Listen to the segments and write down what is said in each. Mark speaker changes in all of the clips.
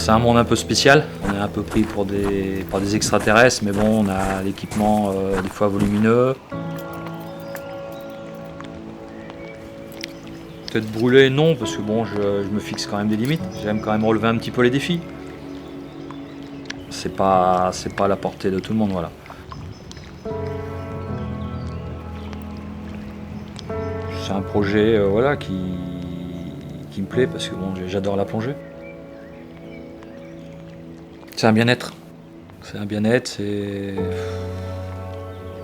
Speaker 1: C'est un monde un peu spécial. On est un peu pris pour des extraterrestres, mais bon, on a l'équipement des fois volumineux. Peut-être brûler, non, parce que bon, je me fixe quand même des limites. J'aime quand même relever un petit peu les défis. C'est pas à la portée de tout le monde, voilà. C'est un projet voilà, qui me plaît parce que bon, j'adore la plongée. C'est un bien-être. C'est un bien-être,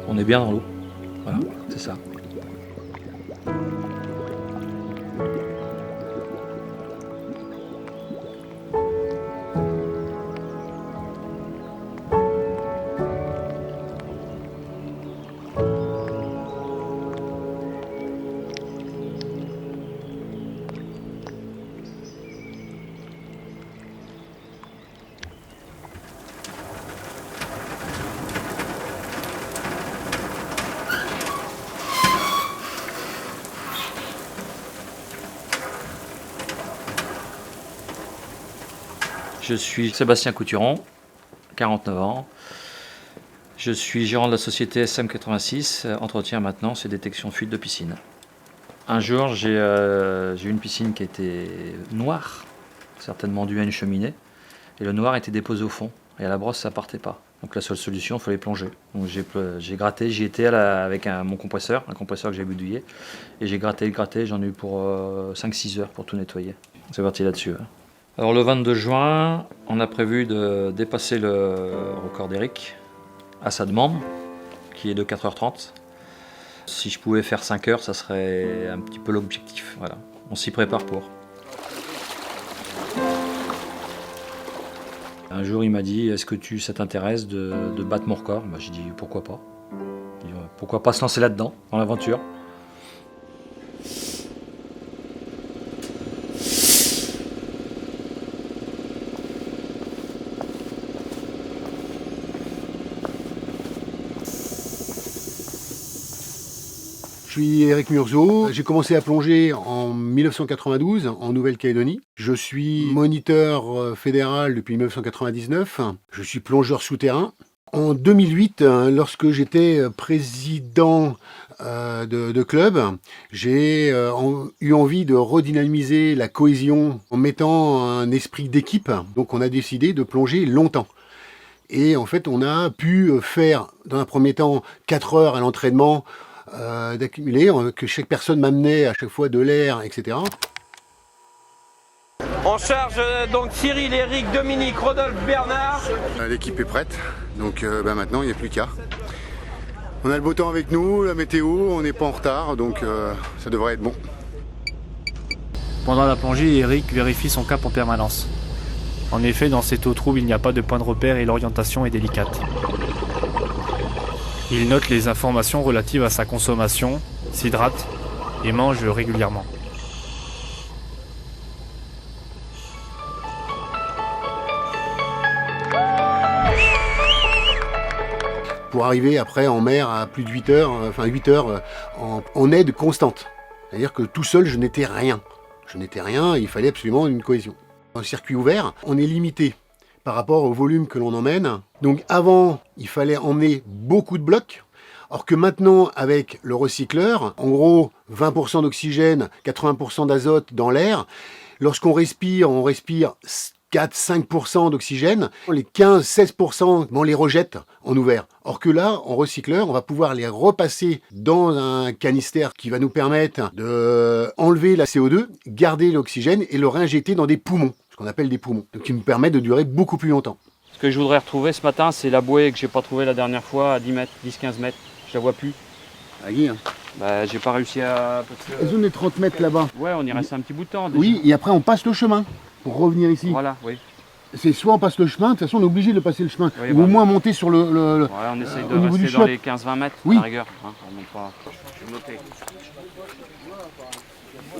Speaker 1: on est bien dans l'eau. Voilà, c'est ça. Je suis Sébastien Couturon, 49 ans. Je suis gérant de la société SM86, entretien, maintenance et détection de fuite de piscine. Un jour, j'ai eu une piscine qui était noire, certainement due à une cheminée, et le noir était déposé au fond, et à la brosse, ça partait pas. Donc la seule solution, il fallait plonger. Donc j'ai gratté, j'y étais avec mon compresseur, un compresseur que j'ai bidouillé, et j'ai gratté, j'en ai eu pour 5-6 heures pour tout nettoyer. C'est parti là-dessus. Hein. Alors le 22 juin, on a prévu de dépasser le record d'Eric à sa demande, qui est de 4h30. Si je pouvais faire 5 heures, ça serait un petit peu l'objectif. Voilà. On s'y prépare pour. Un jour, il m'a dit, est-ce que ça t'intéresse de battre mon record? J'ai dit, pourquoi pas. Pourquoi pas se lancer là-dedans, dans l'aventure.
Speaker 2: Je suis Eric Murzeau, j'ai commencé à plonger en 1992 en Nouvelle-Calédonie. Je suis moniteur fédéral depuis 1999. Je suis plongeur souterrain. En 2008, lorsque j'étais président de club, j'ai eu envie de redynamiser la cohésion en mettant un esprit d'équipe. Donc on a décidé de plonger longtemps. Et en fait, on a pu faire, dans un premier temps, 4 heures à l'entraînement, d'accumuler, que chaque personne m'amenait à chaque fois de l'air, etc.
Speaker 3: On charge donc Cyril, Eric, Dominique, Rodolphe, Bernard.
Speaker 2: L'équipe est prête, donc maintenant il n'y a plus qu'à. On a le beau temps avec nous, la météo, on n'est pas en retard, donc ça devrait être bon.
Speaker 4: Pendant la plongée, Eric vérifie son cap en permanence. En effet, dans cette eau trouble, il n'y a pas de point de repère et l'orientation est délicate. Il note les informations relatives à sa consommation, s'hydrate et mange régulièrement.
Speaker 2: Pour arriver après en mer à plus de 8 heures, enfin 8 heures en aide constante. C'est-à-dire que tout seul, je n'étais rien. Il fallait absolument une cohésion. En circuit ouvert, on est limité par rapport au volume que l'on emmène. Donc avant, il fallait emmener beaucoup de blocs. Or que maintenant, avec le recycleur, en gros 20% d'oxygène, 80% d'azote dans l'air. Lorsqu'on respire, on respire 4-5% d'oxygène. Les 15-16%, on les rejette en ouvert. Or que là, en recycleur, on va pouvoir les repasser dans un canister qui va nous permettre d'enlever la CO2, garder l'oxygène et le réinjecter dans des poumons, ce qu'on appelle des poumons, donc qui nous permet de durer beaucoup plus longtemps.
Speaker 1: Ce que je voudrais retrouver ce matin, c'est la bouée que j'ai pas trouvée la dernière fois à 10 mètres, 10-15 mètres. Je la vois plus. J'ai pas réussi à...
Speaker 2: La zone est 30 mètres là-bas.
Speaker 1: Ouais, on y reste un petit bout de temps déjà.
Speaker 2: Oui, et après on passe le chemin pour revenir ici.
Speaker 1: Voilà, oui.
Speaker 2: C'est soit on passe le chemin, de toute façon on est obligé de passer le chemin,
Speaker 1: Oui,
Speaker 2: ou au moins monter sur le
Speaker 1: ouais, on essaye de rester dans les 15-20 mètres,
Speaker 2: oui.
Speaker 1: À la rigueur. Hein, on monte pas. Je vais noter.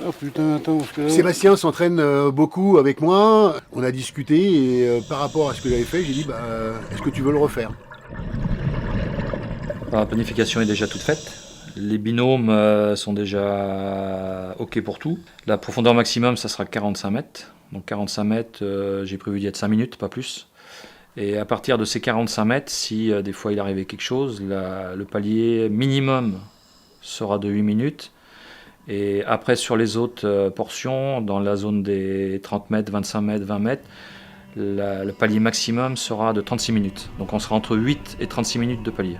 Speaker 2: Oh putain, attends, parce que... Sébastien s'entraîne beaucoup avec moi. On a discuté et par rapport à ce que j'avais fait, j'ai dit est-ce que tu veux le refaire?
Speaker 1: La planification est déjà toute faite. Les binômes sont déjà OK pour tout. La profondeur maximum, ça sera 45 mètres. Donc 45 mètres, j'ai prévu d'y être 5 minutes, pas plus. Et à partir de ces 45 mètres, si des fois il arrivait quelque chose, le palier minimum sera de 8 minutes. Et après, sur les autres portions, dans la zone des 30 mètres, 25 mètres, 20 mètres, le palier maximum sera de 36 minutes. Donc on sera entre 8 et 36 minutes de palier.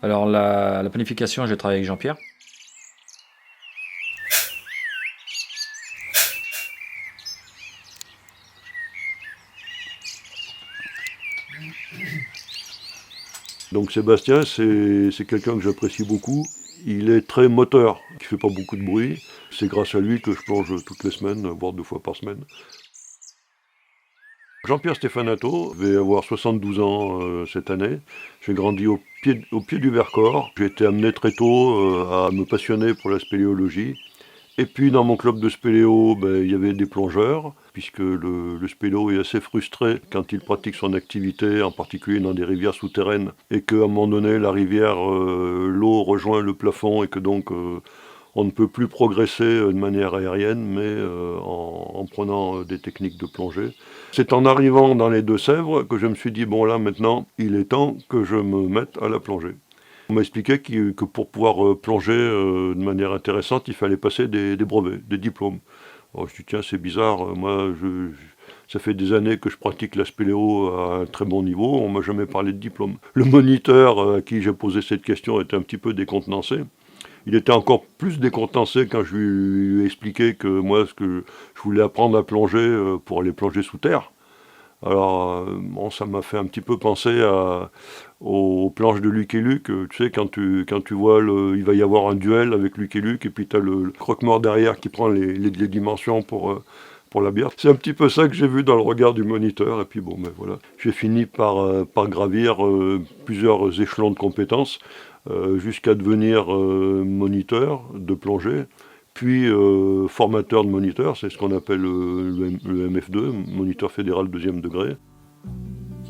Speaker 1: Alors la planification, j'ai travaillé avec Jean-Pierre.
Speaker 5: Donc Sébastien, c'est quelqu'un que j'apprécie beaucoup. Il est très moteur, il ne fait pas beaucoup de bruit. C'est grâce à lui que je plonge toutes les semaines, voire 2 fois par semaine. Jean-Pierre Stefanato va avoir 72 ans cette année. J'ai grandi au pied du Vercors. J'ai été amené très tôt à me passionner pour la spéléologie. Et puis dans mon club de spéléo, il y avait des plongeurs, puisque le spéléo est assez frustré quand il pratique son activité, en particulier dans des rivières souterraines, et qu'à un moment donné, la rivière, l'eau rejoint le plafond, et que donc on ne peut plus progresser de manière aérienne, mais en prenant des techniques de plongée. C'est en arrivant dans les Deux-Sèvres que je me suis dit, bon là maintenant, il est temps que je me mette à la plongée. On m'a expliqué que pour pouvoir plonger de manière intéressante, il fallait passer des brevets, des diplômes. Alors je me dis, tiens, c'est bizarre, moi ça fait des années que je pratique la spéléo à un très bon niveau, on ne m'a jamais parlé de diplôme. Le moniteur à qui j'ai posé cette question était un petit peu décontenancé. Il était encore plus décontenancé quand je lui ai expliqué que moi, ce que je voulais apprendre à plonger pour aller plonger sous terre. Alors, ça m'a fait un petit peu penser aux planches de Luc et Luc. Tu sais, quand tu vois, il va y avoir un duel avec Luc et Luc, et puis tu as le croque-mort derrière qui prend les dimensions pour la bière. C'est un petit peu ça que j'ai vu dans le regard du moniteur, et puis bon, voilà. J'ai fini par gravir plusieurs échelons de compétences, jusqu'à devenir moniteur de plongée, puis formateur de moniteur, c'est ce qu'on appelle le MF2, moniteur fédéral 2e degré.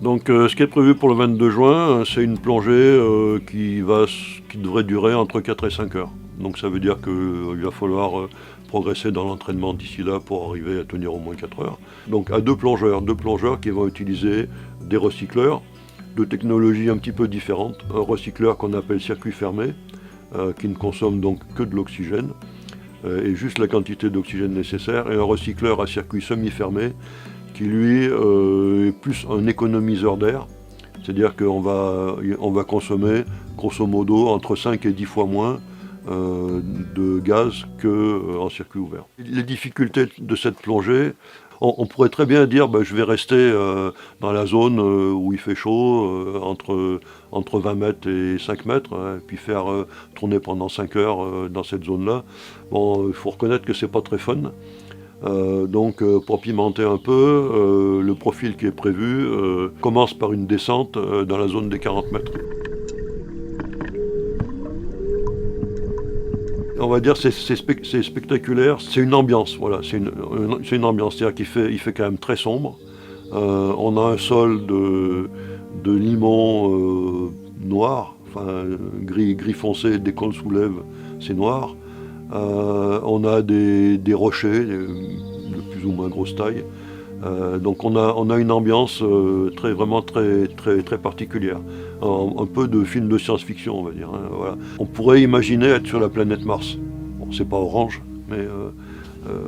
Speaker 5: Donc ce qui est prévu pour le 22 juin, c'est une plongée qui devrait durer entre 4 et 5 heures. Donc ça veut dire qu'il va falloir progresser dans l'entraînement d'ici là pour arriver à tenir au moins 4 heures. Donc à deux plongeurs qui vont utiliser des recycleurs, de technologies un petit peu différentes. Un recycleur qu'on appelle circuit fermé, qui ne consomme donc que de l'oxygène, et juste la quantité d'oxygène nécessaire, et un recycleur à circuit semi-fermé, qui lui est plus un économiseur d'air, c'est-à-dire qu'on va consommer grosso modo entre 5 et 10 fois moins de gaz qu'en circuit ouvert. Les difficultés de cette plongée, on pourrait très bien dire je vais rester dans la zone où il fait chaud, entre 20 mètres et 5 mètres, et puis faire tourner pendant 5 heures dans cette zone-là. Bon, il faut reconnaître que c'est pas très fun. Donc pour pimenter un peu, le profil qui est prévu commence par une descente dans la zone des 40 mètres. On va dire c'est spectaculaire, c'est une ambiance, voilà, c'est une ambiance, c'est-à-dire qu'il fait quand même très sombre. On a un sol de limon noir, enfin gris foncé, dès qu'on le soulève, c'est noir. On a des rochers de plus ou moins grosse taille. Donc on a une ambiance vraiment très particulière. Un peu de film de science-fiction, on va dire. Hein, voilà. On pourrait imaginer être sur la planète Mars. Bon, c'est pas orange, mais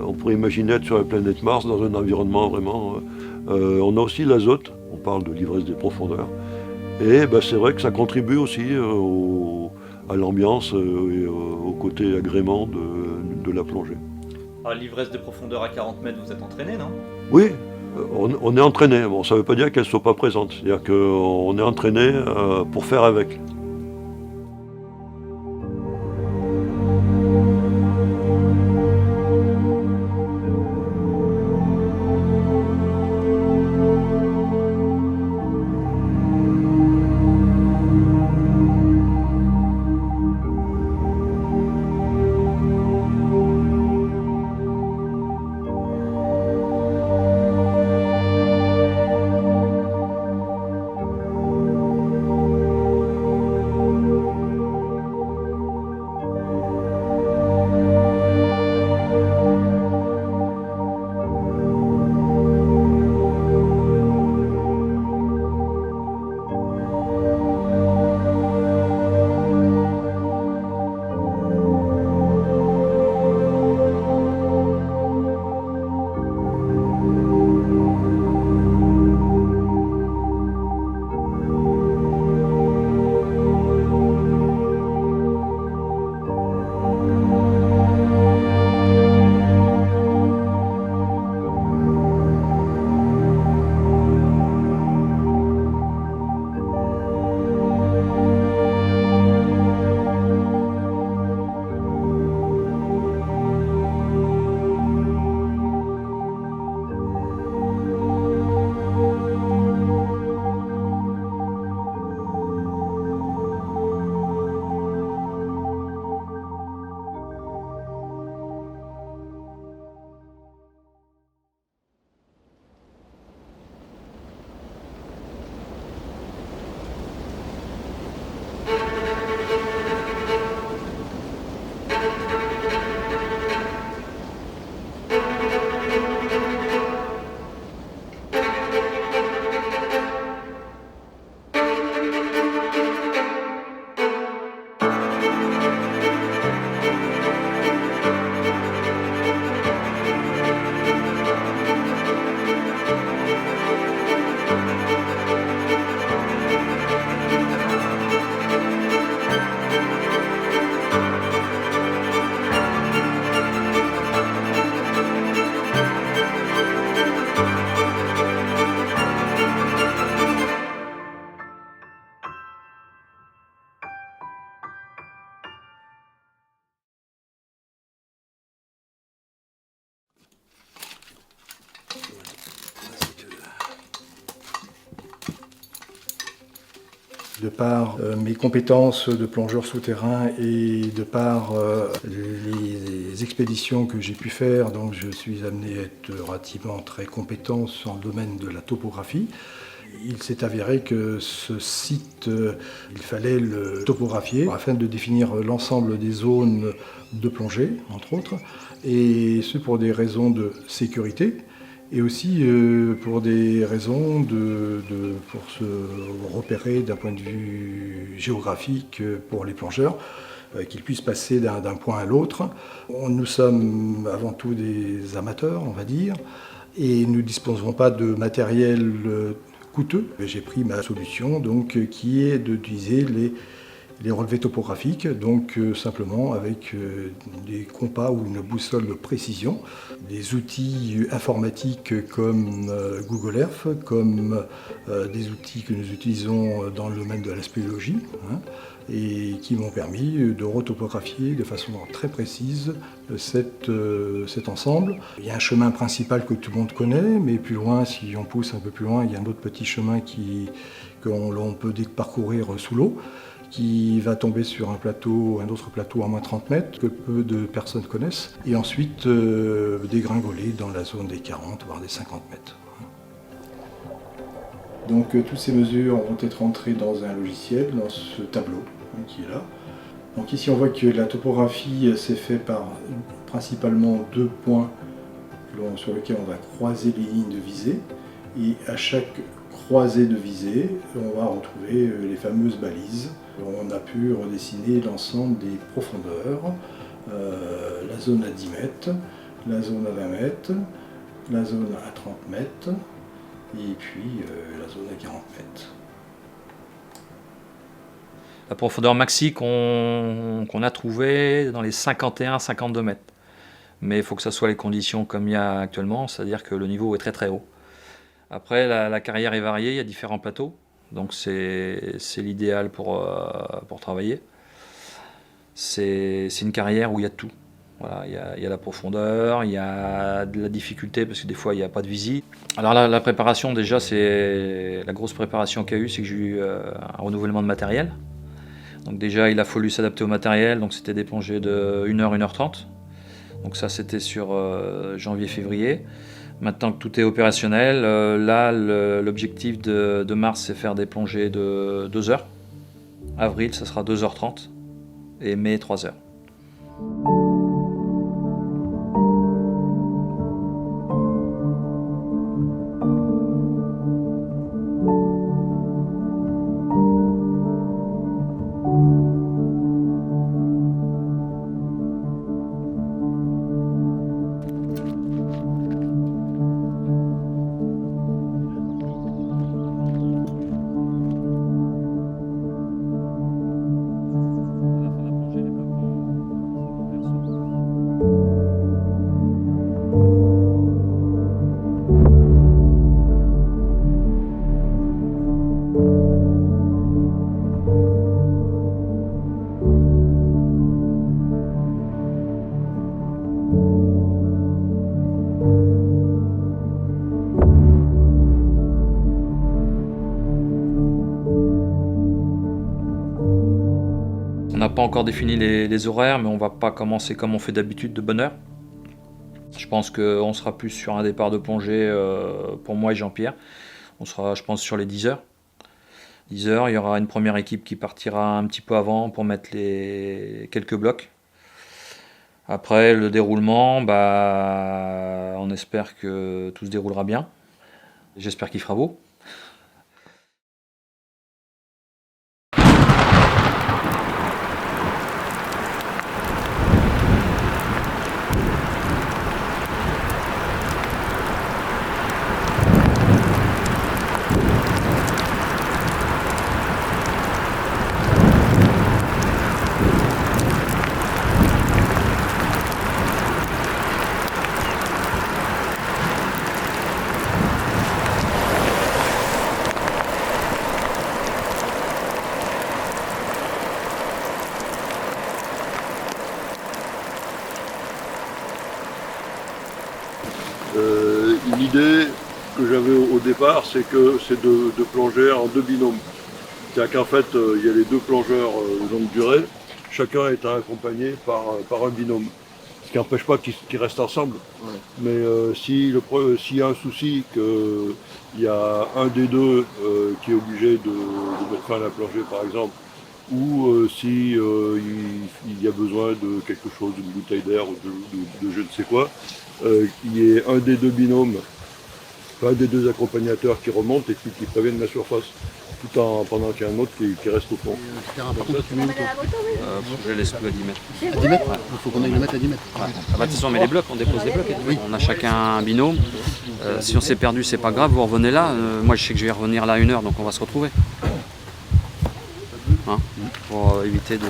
Speaker 5: on pourrait imaginer être sur la planète Mars dans un environnement vraiment... on a aussi l'azote, on parle de l'ivresse des profondeurs. Et c'est vrai que ça contribue aussi à l'ambiance et au côté agrément de la plongée.
Speaker 6: À l'ivresse des profondeurs à 40 mètres, vous êtes entraîné, non ?
Speaker 5: Oui, on est entraîné. Bon, ça ne veut pas dire qu'elles ne sont pas présentes. C'est-à-dire qu'on est entraîné pour faire avec.
Speaker 6: De par mes compétences de plongeur souterrain et de par les expéditions que j'ai pu faire, donc je suis amené à être relativement très compétent sur le domaine de la topographie. Il s'est avéré que ce site, il fallait le topographier afin de définir l'ensemble des zones de plongée, entre autres, et ce pour des raisons de sécurité. Et aussi pour des raisons pour se repérer d'un point de vue géographique pour les plongeurs, qu'ils puissent passer d'un point à l'autre. Nous sommes avant tout des amateurs, on va dire, et nous ne disposerons pas de matériel coûteux. J'ai pris ma solution donc, qui est d'utiliser les relevés topographiques, donc simplement avec des compas ou une boussole de précision, des outils informatiques comme Google Earth, comme des outils que nous utilisons dans le domaine de la spéléologie, et qui m'ont permis de retopographier de façon très précise cet ensemble. Il y a un chemin principal que tout le monde connaît, mais plus loin, si on pousse un peu plus loin, il y a un autre petit chemin qu'on peut parcourir sous l'eau, qui va tomber sur un autre plateau à moins 30 mètres que peu de personnes connaissent, et ensuite dégringoler dans la zone des 40 voire des 50 mètres. Donc toutes ces mesures vont être entrées dans un logiciel, dans ce tableau qui est là. Donc ici on voit que la topographie s'est faite par principalement 2 points sur lesquels on va croiser les lignes de visée, et à chaque croisée de visée, on va retrouver les fameuses balises. On a pu redessiner l'ensemble des profondeurs, la zone à 10 mètres, la zone à 20 mètres, la zone à 30 mètres, et puis la zone à 40 mètres.
Speaker 1: La profondeur maxi qu'on a trouvée dans les 51-52 mètres. Mais il faut que ça soit les conditions comme il y a actuellement, c'est-à-dire que le niveau est très très haut. Après, la carrière est variée, il y a différents plateaux, donc c'est l'idéal pour travailler. C'est une carrière où il y a tout. Voilà, il y a la profondeur, il y a de la difficulté parce que des fois il n'y a pas de visite. Alors là, la préparation, déjà, c'est la grosse préparation qu'il y a eu, c'est que j'ai eu un renouvellement de matériel. Donc déjà, il a fallu s'adapter au matériel, donc c'était des plongées de 1h, 1h30. Donc ça, c'était sur janvier-février. Maintenant que tout est opérationnel, là, l'objectif de mars, c'est faire des plongées de 2 heures. Avril, ça sera 2h30 et mai, 3 heures. On n'a pas encore défini les horaires, mais on ne va pas commencer comme on fait d'habitude de bonne heure. Je pense qu'on sera plus sur un départ de plongée pour moi et Jean-Pierre. On sera, je pense, sur les 10 heures. 10 heures, il y aura une première équipe qui partira un petit peu avant pour mettre quelques blocs. Après, le déroulement, on espère que tout se déroulera bien. J'espère qu'il fera beau.
Speaker 5: L'idée que j'avais au départ, c'est de plonger en 2 binômes. C'est-à-dire qu'en fait, il y a les 2 plongeurs de longue durée, chacun étant accompagné par un binôme. Ce qui n'empêche pas qu'ils restent ensemble. Ouais. Mais s'il y a un souci, qu'il y a un des deux qui est obligé de mettre fin à la plongée par exemple, ou si il y a besoin de quelque chose, d'une bouteille d'air ou de je ne sais quoi, qu'il y ait un des 2 binômes, un des 2 accompagnateurs qui remonte et qui préviennent la surface, pendant qu'il y a un autre qui reste au fond.
Speaker 1: Je laisse plus à 10 mètres.
Speaker 2: À 10 mètres ouais. Il faut qu'on aille le mettre à 10 mètres.
Speaker 1: Ouais. De toute façon, on met les blocs, on dépose les blocs. Oui. On a chacun un binôme. Si on s'est perdu, c'est pas grave, vous revenez là. Moi, je sais que je vais revenir là à 1 heure, donc on va se retrouver. Hein, pour éviter de...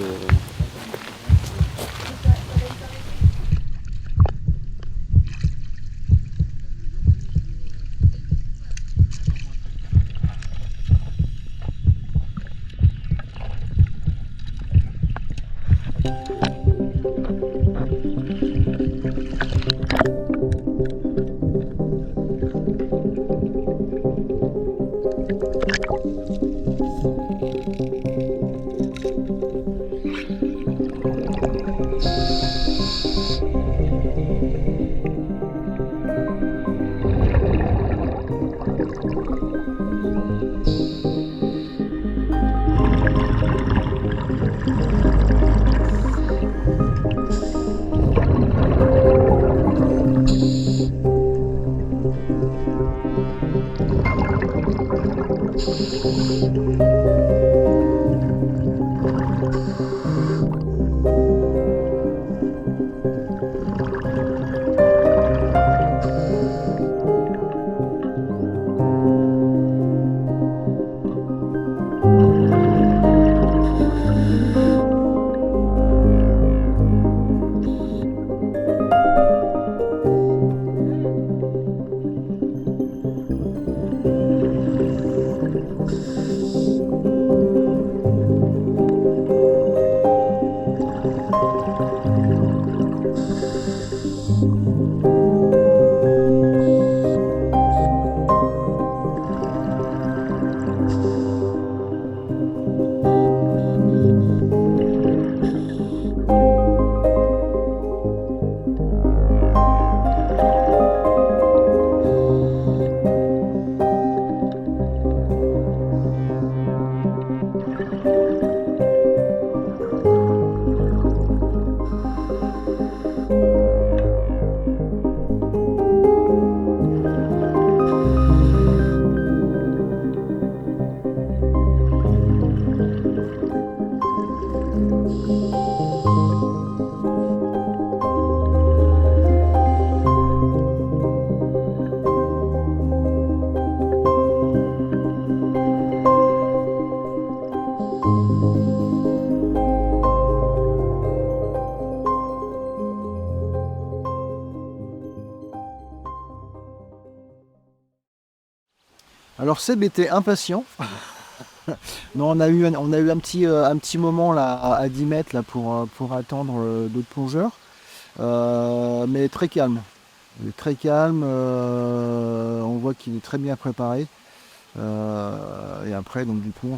Speaker 7: Alors Seb était impatient. Non, on a eu un petit moment là à 10 mètres là, pour attendre d'autres plongeurs. Mais très calme. Il est très calme. On voit qu'il est très bien préparé. Et après, donc du coup,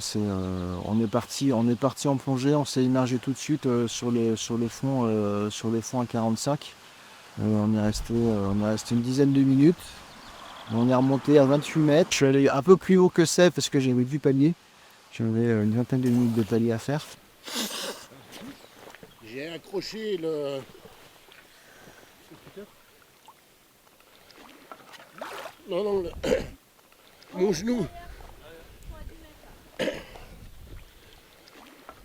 Speaker 7: on est parti en plongée. On s'est immergé tout de suite sur les fonds à 45. On est resté une dizaine de minutes. On est remonté à 28 mètres. Je suis allé un peu plus haut que Seb parce que j'avais du palier. J'avais une vingtaine de minutes de palier à faire.
Speaker 2: J'ai accroché le... Non, mon genou.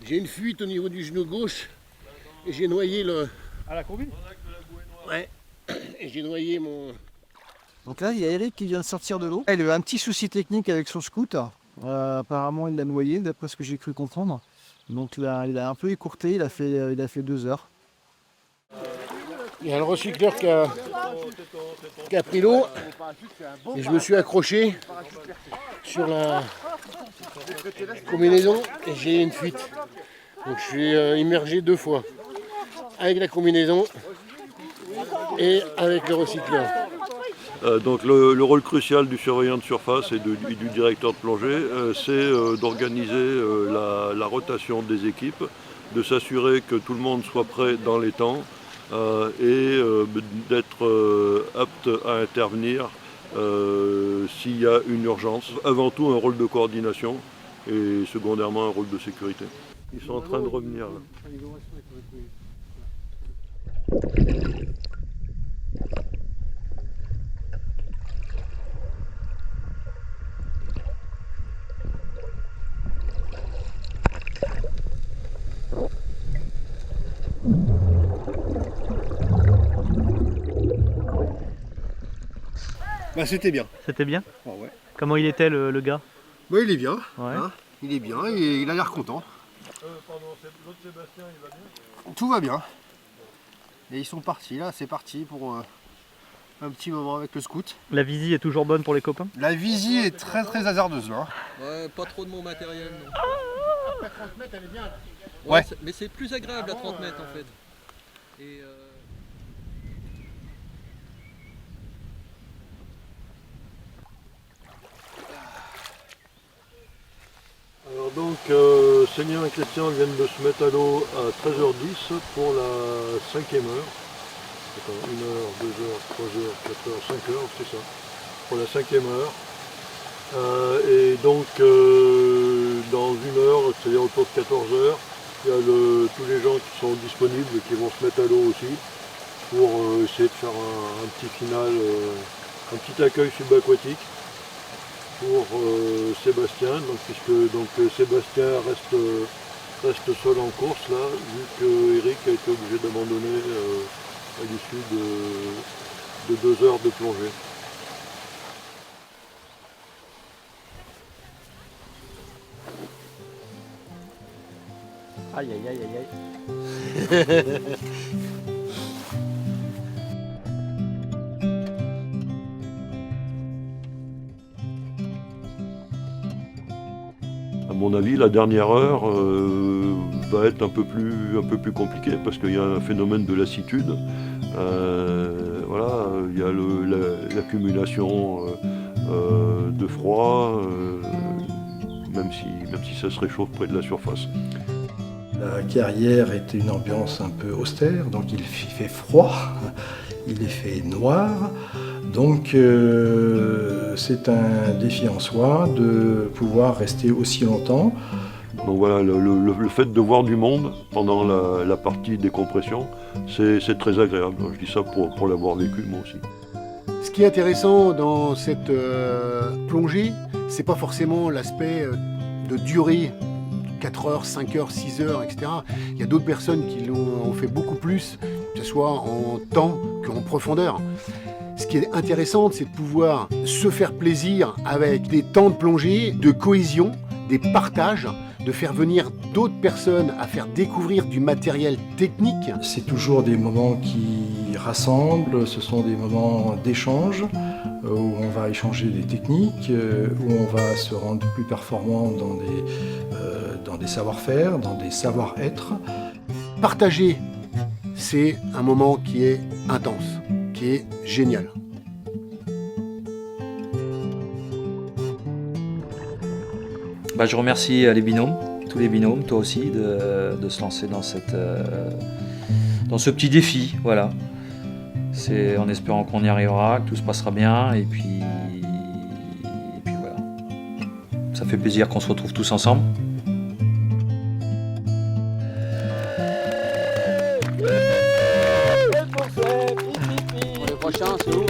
Speaker 2: J'ai une fuite au niveau du genou gauche et j'ai noyé le...
Speaker 4: À la combi?
Speaker 2: Ouais. Et j'ai noyé mon...
Speaker 7: Donc là, il y a Eric qui vient de sortir de l'eau. Il a eu un petit souci technique avec son scout. Apparemment, il l'a noyé, d'après ce que j'ai cru comprendre. Donc là, il a un peu écourté, il a fait 2 heures.
Speaker 2: Il y a le recycleur qui a pris l'eau et je me suis accroché sur la combinaison et j'ai une fuite. Donc je suis immergé 2 fois avec la combinaison et avec le recycleur.
Speaker 5: Donc le rôle crucial du surveillant de surface et du directeur de plongée, c'est d'organiser la rotation des équipes, de s'assurer que tout le monde soit prêt dans les temps et d'être apte à intervenir s'il y a une urgence. Avant tout un rôle de coordination et secondairement un rôle de sécurité. Ils sont en train de revenir là.
Speaker 2: Bah, c'était bien.
Speaker 8: C'était bien?
Speaker 2: Oh, ouais.
Speaker 8: Comment il était le gars?
Speaker 2: Bah, il est bien.
Speaker 8: Ouais.
Speaker 2: Hein, il est bien et il a l'air content.
Speaker 5: L'autre Sébastien, il va bien?
Speaker 2: Tout va bien. Et ils sont partis là, c'est parti pour un petit moment avec le scout.
Speaker 8: La visie est toujours bonne pour les copains?
Speaker 2: La visie est très hasardeuse là.
Speaker 9: Ouais, pas trop de mon matériel. Non.
Speaker 2: À 30 mètres, elle est bien.
Speaker 9: Ouais. Mais c'est plus agréable à 30 mètres en fait. Et
Speaker 5: Alors donc, Seigneur et Christian viennent de se mettre à l'eau à 13h10 pour la 5e heure. Attends, 1 heure, 2 heures, 3 heures, 4 heures, 5 heures, c'est ça. Pour la 5e heure. Et donc, dans 1 heure, c'est-à-dire autour de 14h, il y a tous les gens qui sont disponibles qui vont se mettre à l'eau aussi pour essayer de faire un petit final, un petit accueil subaquatique pour Sébastien, puisque Sébastien reste seul en course là, vu que Eric a été obligé d'abandonner à l'issue de 2 heures de plongée.
Speaker 8: Aïe aïe aïe aïe aïe.
Speaker 5: À mon avis, la dernière heure va être un peu plus compliquée parce qu'il y a un phénomène de lassitude. Voilà, il y a l'accumulation de froid, même si ça se réchauffe près de la surface.
Speaker 6: La carrière était une ambiance un peu austère, donc il fait froid, il est fait noir. Donc c'est un défi en soi de pouvoir rester aussi longtemps
Speaker 5: Donc voilà, le fait de voir du monde pendant la partie décompression, c'est très agréable. Je dis ça pour l'avoir vécu moi aussi.
Speaker 2: Ce qui est intéressant dans cette plongée, c'est pas forcément l'aspect de durée, 4 heures, 5 heures, 6 heures, etc. Il y a d'autres personnes qui l'ont fait beaucoup plus, que ce soit en temps qu'en profondeur. Ce qui est intéressant, c'est de pouvoir se faire plaisir avec des temps de plongée, de cohésion, des partages, de faire venir d'autres personnes à faire découvrir du matériel technique.
Speaker 6: C'est toujours des moments qui rassemblent, ce sont des moments d'échange où on va échanger des techniques, où on va se rendre plus performant dans des savoir-faire, dans des savoir-être.
Speaker 2: Partager, c'est un moment qui est intense, qui est génial.
Speaker 1: Je remercie les binômes, tous les binômes, toi aussi, de se lancer dans ce petit défi. Voilà. C'est en espérant qu'on y arrivera, que tout se passera bien, et puis voilà. Ça fait plaisir qu'on se retrouve tous ensemble.
Speaker 8: Le prochain, c'est où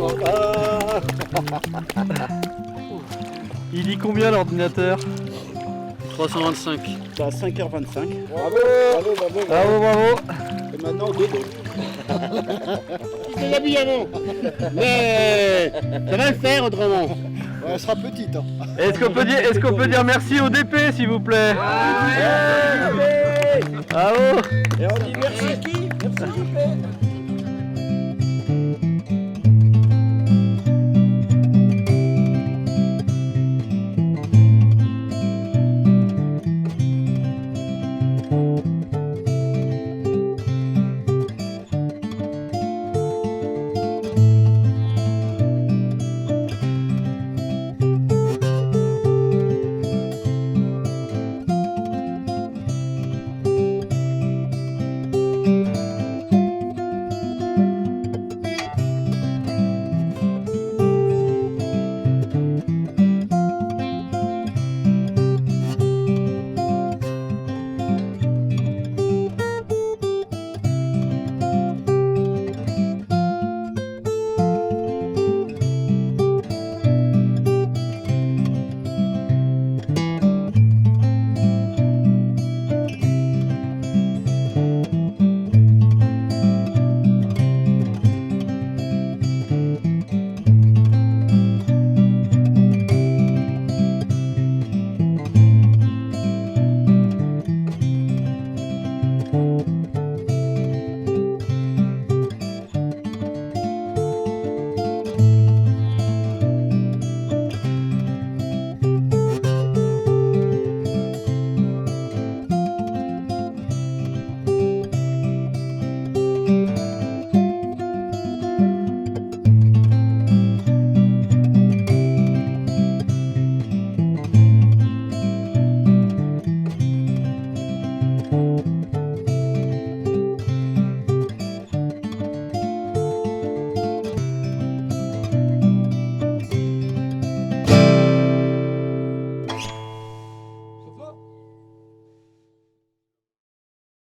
Speaker 9: Il dit combien l'ordinateur?
Speaker 8: 325.
Speaker 9: À 5h25.
Speaker 8: Bravo.
Speaker 9: Et maintenant, dodo.
Speaker 2: Il s'est habillé avant, mais ça va le faire autrement.
Speaker 7: Elle sera petite. Hein.
Speaker 9: Est-ce qu'on peut dire merci au DP, s'il vous plaît? Bravo.
Speaker 2: Et on dit merci à qui? Merci DP.